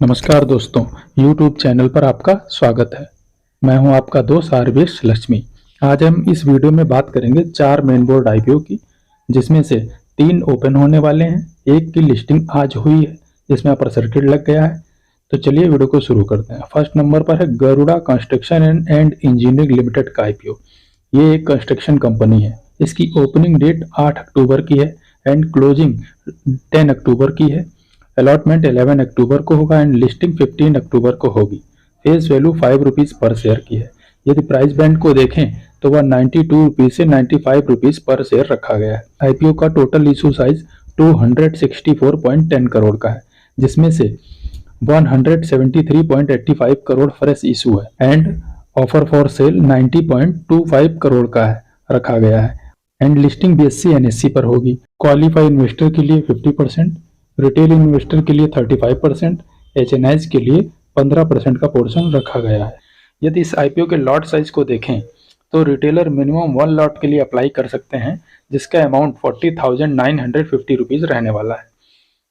नमस्कार दोस्तों, YouTube channel पर आपका स्वागत है। मैं हूं आपका दोस्त आरबीएस लक्ष्मी। आज हम इस वीडियो में बात करेंगे 4 मेन बोर्ड आईपीओ की, जिसमें से 3 ओपन होने वाले हैं। एक की लिस्टिंग आज हुई है जिसमें अपर सर्किट लग गया है। तो चलिए वीडियो को शुरू करते हैं। फर्स्ट नंबर पर है Garuda construction and engineering limited का आईपीओ। ये एक कंस्ट्रक्शन कंपनी है। इसकी ओपनिंग डेट 8 अक्टूबर की है एंड क्लोजिंग 10 अक्टूबर की है। अलॉटमेंट 11 अक्टूबर को होगा एंड लिस्टिंग 15 अक्टूबर को होगी। फेस वैल्यू 5 रुपीज़ पर शेयर की है। यदि प्राइस बैंड को देखें तो वह 92 रुपीज़ से 95 रुपीज़ पर शेयर रखा गया है। आईपीओ का टोटल इशू साइज 264.10 करोड़ का है, जिसमें से 173.85 करोड़ फ्रेश इशू है and offer for sale 90.25 crore का है रखा गया है एंड लिस्टिंग बीएससी एनएससी पर होगी। क्वालिफाई इन्वेस्टर के लिए 50%, रिटेल इन्वेस्टर के लिए 35%, एचएनआईज के लिए 15% का पोर्शन रखा गया है। यदि इस आईपीओ के लॉट साइज को देखें तो रिटेलर मिनिमम 1 लॉट के लिए अप्लाई कर सकते हैं, जिसका अमाउंट 40,950 रुपीज़ रहने वाला है।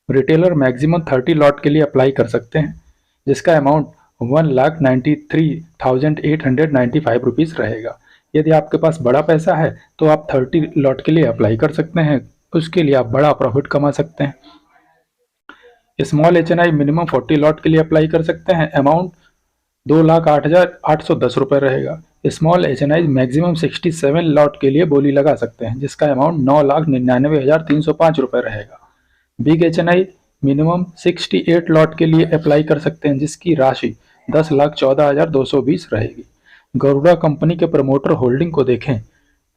रिटेलर मैक्सिमम 30 लॉट के लिए अप्लाई कर सकते हैं, जिसका अमाउंट 1,93,895 रुपीज़ रहेगा। यदि आपके पास बड़ा पैसा है तो आप 30 लॉट के लिए अप्लाई कर सकते हैं, उसके लिए आप बड़ा प्रॉफिट कमा सकते हैं। स्मॉल एचएनआई मिनिमम 40 लॉट के लिए अप्लाई कर सकते हैं, अमाउंट 2,08,810 रुपये रहेगा। स्मॉल एचएनआई मैक्सिमम 67 लॉट के लिए बोली लगा सकते हैं, जिसका अमाउंट 9,99,305 रुपये रहेगा। बिग एचएनआई मिनिमम 68 लॉट के लिए अप्लाई कर सकते हैं, जिसकी राशि 10,14,220 रहेगी। गरुड़ा कंपनी के प्रमोटर होल्डिंग को देखें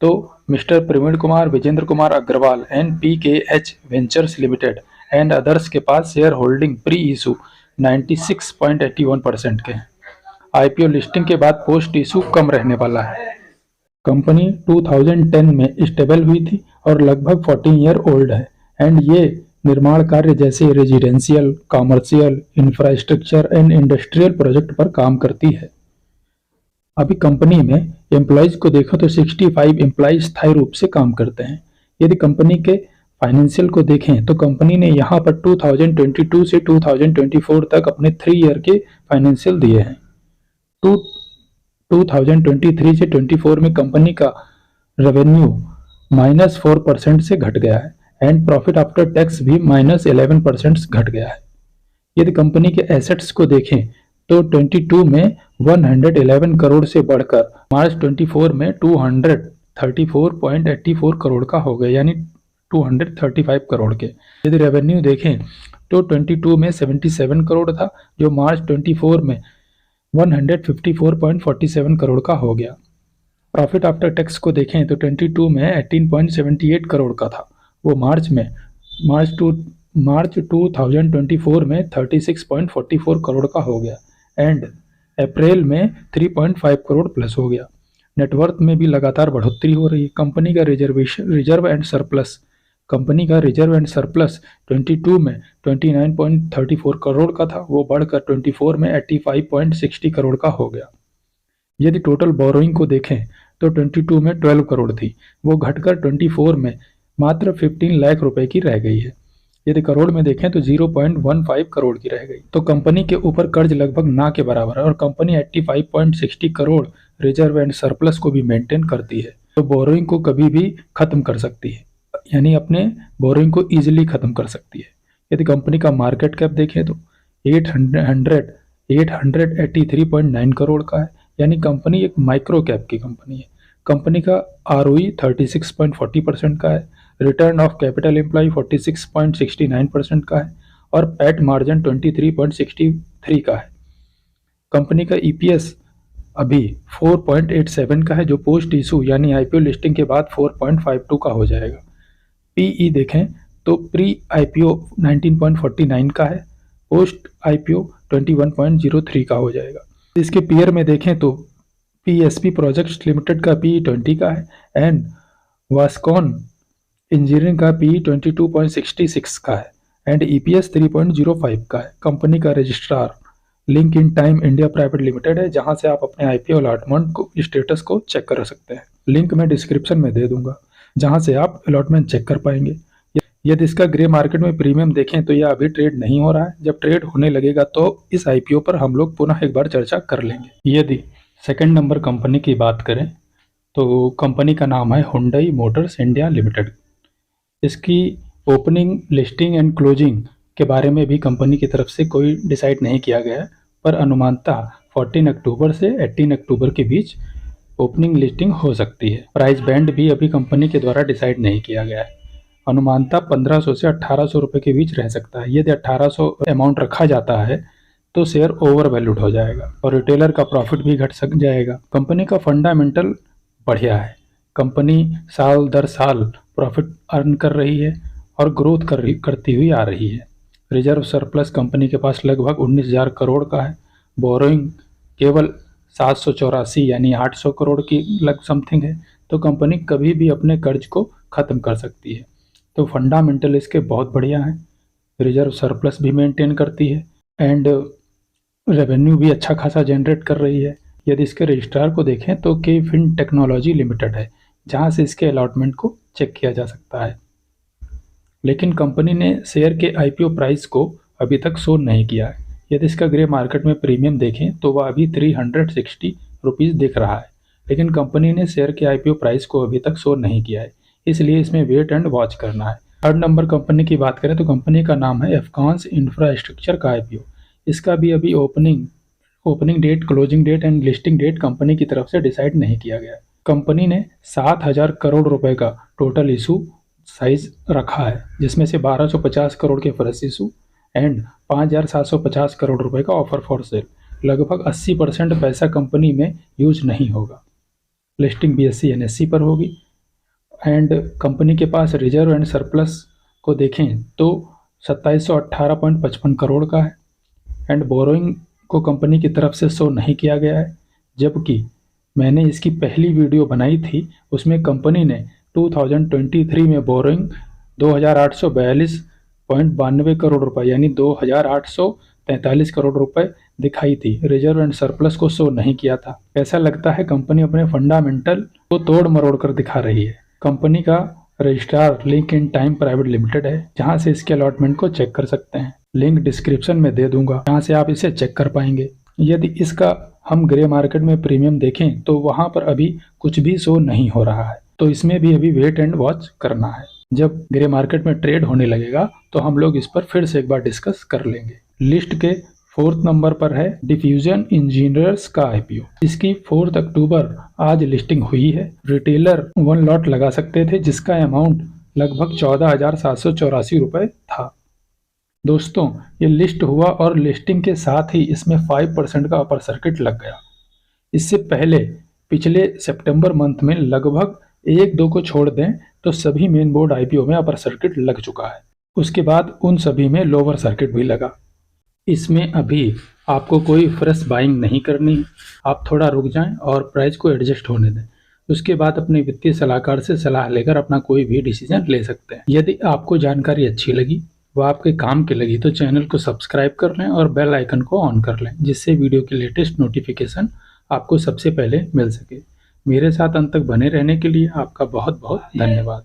तो mister Praveen Kumar, Vijendra Kumar Agarwal and PKH ventures limited and others के पास शेयर होल्डिंग प्री इशू 96.81% के हैं। आईपीओ लिस्टिंग के बाद पोस्ट इशू कम रहने वाला है। कंपनी 2010 में स्टेबल हुई थी और लगभग 14 ईयर ओल्ड है एंड ये निर्माण कार्य जैसे residential, commercial, infrastructure and industrial project पर काम करती है। अभी कंपनी में एम्प्लॉयज को देखो तो 65 एम्प्लॉयज स्थायी रूप से काम करते हैं। यदि कंपनी के फाइनेंशियल को देखें तो कंपनी ने यहाँ पर 2022 से 2024 तक अपने 3 ईयर के फाइनेंशियल दिए हैं। 2023 से 24 में कंपनी का रेवेन्यू -4% से घट गया है एंड प्रॉफिट आफ्टर टैक्स भी -11% घट गया है। यदि कंपनी के एसेट्स को देखें तो 22 में 111 करोड़ से बढ़कर मार्च 24 में 234.84 करोड़ का हो गया, यानी 235 करोड़ के। यदि रेवेन्यू देखें तो 22 में 77 करोड़ था, जो मार्च 24 में 154.47 करोड़ का हो गया। प्रॉफिट आफ्टर टैक्स को देखें तो 22 में 18.78 करोड़ का था, वो मार्च 2024 में 36.44 करोड़ का हो गया एंड अप्रैल में 3.5 करोड़ प्लस हो गया। नेटवर्थ में भी लगातार बढ़ोतरी हो रही है। कंपनी का रिजर्व एंड सरप्लस 22 में 29.34 करोड़ का था, वो बढ़कर 24 में 85.60 करोड़ का हो गया। यदि टोटल बोरोइंग को देखें तो 22 में 12 करोड़ थी, वो घटकर 24 में मात्र 15 लाख रुपए की रह गई है। यदि करोड़ में देखें तो 0.15 करोड़ की रह गई। तो कंपनी के ऊपर कर्ज लगभग ना के बराबर है और company 85.60 crore reserve and surplus को भी मेंटेन करती है, तो बोरोइंग को कभी भी खत्म कर सकती है, यानी बोरोइंग को इजीली खत्म कर सकती है। यदि कंपनी का मार्केट कैप देखें तो 883.9 करोड़ का है, यानी कंपनी एक माइक्रो कैप की कंपनी है। कंपनी का आरओई 36.40% का है, रिटर्न ऑफ कैपिटल एम्प्लॉय 46.69% का है और पैट मार्जिन 23.63 का है। कंपनी का ईपीएस अभी 4.87 का है, जो पोस्ट इशू यानी आईपीओ लिस्टिंग के बाद 4.52 का हो जाएगा। पीई देखें तो प्री आईपीओ 19.49 का है, पोस्ट आईपीओ 21.03 का हो जाएगा। इसके पीयर में देखें तो पीएसपी प्रोजेक्ट्स लिमिटेड का पीई 20 का है एंड वास्कॉन इंजीनियरिंग का पीई 22.66 का है एंड ईपीएस 3.05 का है। कंपनी का registrar link in time India private limited है, जहां से आप अपने आईपीओ अलॉटमेंट को स्टेटस को चेक कर सकते हैं। लिंक मैं डिस्क्रिप्शन में दे दूंगा, जहां से आप अलॉटमेंट चेक कर पाएंगे। यदि इसका ग्रे मार्केट में प्रीमियम देखें तो यह अभी ट्रेड नहीं हो रहा है। जब ट्रेड होने लगेगा तो इस आईपीओ पर हम लोग पुनः एक बार चर्चा कर लेंगे। यदि सेकंड नंबर कंपनी की बात करें तो कंपनी का नाम है हुंडई मोटर्स इंडिया लिमिटेड। इसकी ओपनिंग, लिस्टिंग एंड क्लोजिंग के बारे में भी कंपनी की तरफ से कोई डिसाइड नहीं किया गया है, पर अनुमानतः 14 अक्टूबर से 18 अक्टूबर के बीच ओपनिंग लिस्टिंग हो सकती है। प्राइस बैंड भी अभी कंपनी के द्वारा डिसाइड नहीं किया गया है। अनुमानतः 1500 से 1800 रुपये के बीच रह सकता है। यदि 1800 अमाउंट रखा जाता है तो शेयर ओवर वैल्यूड हो जाएगा और रिटेलर का प्रॉफिट भी घट सक जाएगा। कंपनी का फंडामेंटल बढ़िया है। कंपनी साल दर साल प्रॉफिट अर्न कर रही है और ग्रोथ करती हुई आ रही है। रिजर्व सरप्लस कंपनी के पास लगभग 19,000 करोड़ का है। बोरोइंग केवल 784 यानी 800 करोड़ की लग समथिंग है। तो कंपनी कभी भी अपने कर्ज को ख़त्म कर सकती है। तो फंडामेंटल इसके बहुत बढ़िया हैं। रिजर्व सरप्लस भी मेंटेन करती है एंड रेवेन्यू भी अच्छा खासा जनरेट कर रही है। यदि इसके रजिस्ट्रार को देखें तो के फिन टेक्नोलॉजी लिमिटेड है, जहां से इसके अलॉटमेंट को चेक किया जा सकता है। लेकिन कंपनी ने शेयर के आईपीओ प्राइस को अभी तक शो नहीं किया है। यदि इसका ग्रे मार्केट में प्रीमियम देखें तो वह अभी 360 रुपीज़ दिख रहा है, लेकिन कंपनी ने शेयर के आईपीओ प्राइस को अभी तक शो नहीं किया है, इसलिए इसमें वेट एंड वॉच करना है। थर्ड नंबर कंपनी की बात करें तो कंपनी का नाम है एफकॉन्स इंफ्रास्ट्रक्चर का आईपीओ। इसका भी अभी opening date, closing date and listing date company की तरफ से डिसाइड नहीं किया गया है। कंपनी ने 7,000 करोड़ रुपए का टोटल इशू साइज रखा है, जिसमें से 1250 करोड़ के फ्रेश इशू एंड 5,750 करोड़ रुपए का ऑफर फॉर सेल। लगभग 80% पैसा कंपनी में यूज नहीं होगा। लिस्टिंग बीएससी एनएससी पर होगी एंड कंपनी के पास रिजर्व एंड सरप्लस को देखें तो 2718.55 करोड़ का है एंड बोरोइंग को कंपनी की तरफ से शो नहीं किया गया है। जबकि मैंने इसकी पहली वीडियो बनाई थी, उसमें कंपनी ने 2023 में बोरोइंग 2,842.92 करोड़ रुपए यानी 2,843 करोड़ रुपए दिखाई थी। रिजर्व एंड सरप्लस को शो नहीं किया था। ऐसा लगता है कंपनी अपने फंडामेंटल को तोड़ मरोड़ कर दिखा रही है। कंपनी का registrar link in time private limited है, जहां से इसके अलॉटमेंट को चेक कर सकते हैं। लिंक डिस्क्रिप्शन में दे दूंगा, जहां से आप इसे चेक कर पाएंगे। यदि इसका हम ग्रे मार्केट में प्रीमियम देखें तो वहां पर अभी कुछ भी शो नहीं हो रहा है, तो इसमें भी अभी वेट एंड वॉच करना है। जब ग्रे मार्केट में ट्रेड होने लगेगा तो हम लोग इस पर फिर से एक बार डिस्कस कर लेंगे। लिस्ट के 4th नंबर पर है डिफ्यूजन इंजीनियर्स का आईपीओ। इसकी 4 अक्टूबर आज लिस्टिंग हुई है। रिटेलर 1 लॉट लगा सकते थे, जिसका अमाउंट लगभग 14,784 रुपए था। दोस्तों, ये लिस्ट हुआ और लिस्टिंग के साथ ही इसमें 5% का अपर सर्किट लग गया। इससे पहले पिछले सितंबर मंथ में लगभग 1-2 को छोड़ दें तो सभी मेन बोर्ड आईपीओ में अपर सर्किट लग चुका है। उसके बाद उन सभी में लोअर सर्किट भी लगा। इसमें अभी आपको कोई फ्रेश बाइंग नहीं करनी, आप थोड़ा रुक जाएं और प्राइस को एडजस्ट होने दें। उसके बाद अपने वित्तीय सलाहकार से सलाह लेकर अपना कोई भी डिसीजन ले सकते हैं। यदि आपको जानकारी अच्छी लगी, वो आपके काम की लगी, तो चैनल को सब्सक्राइब कर लें और बेल आइकन को ऑन कर लें, जिससे वीडियो की लेटेस्ट नोटिफिकेशन आपको सबसे पहले मिल सके। मेरे साथ अंत तक बने रहने के लिए आपका बहुत बहुत धन्यवाद।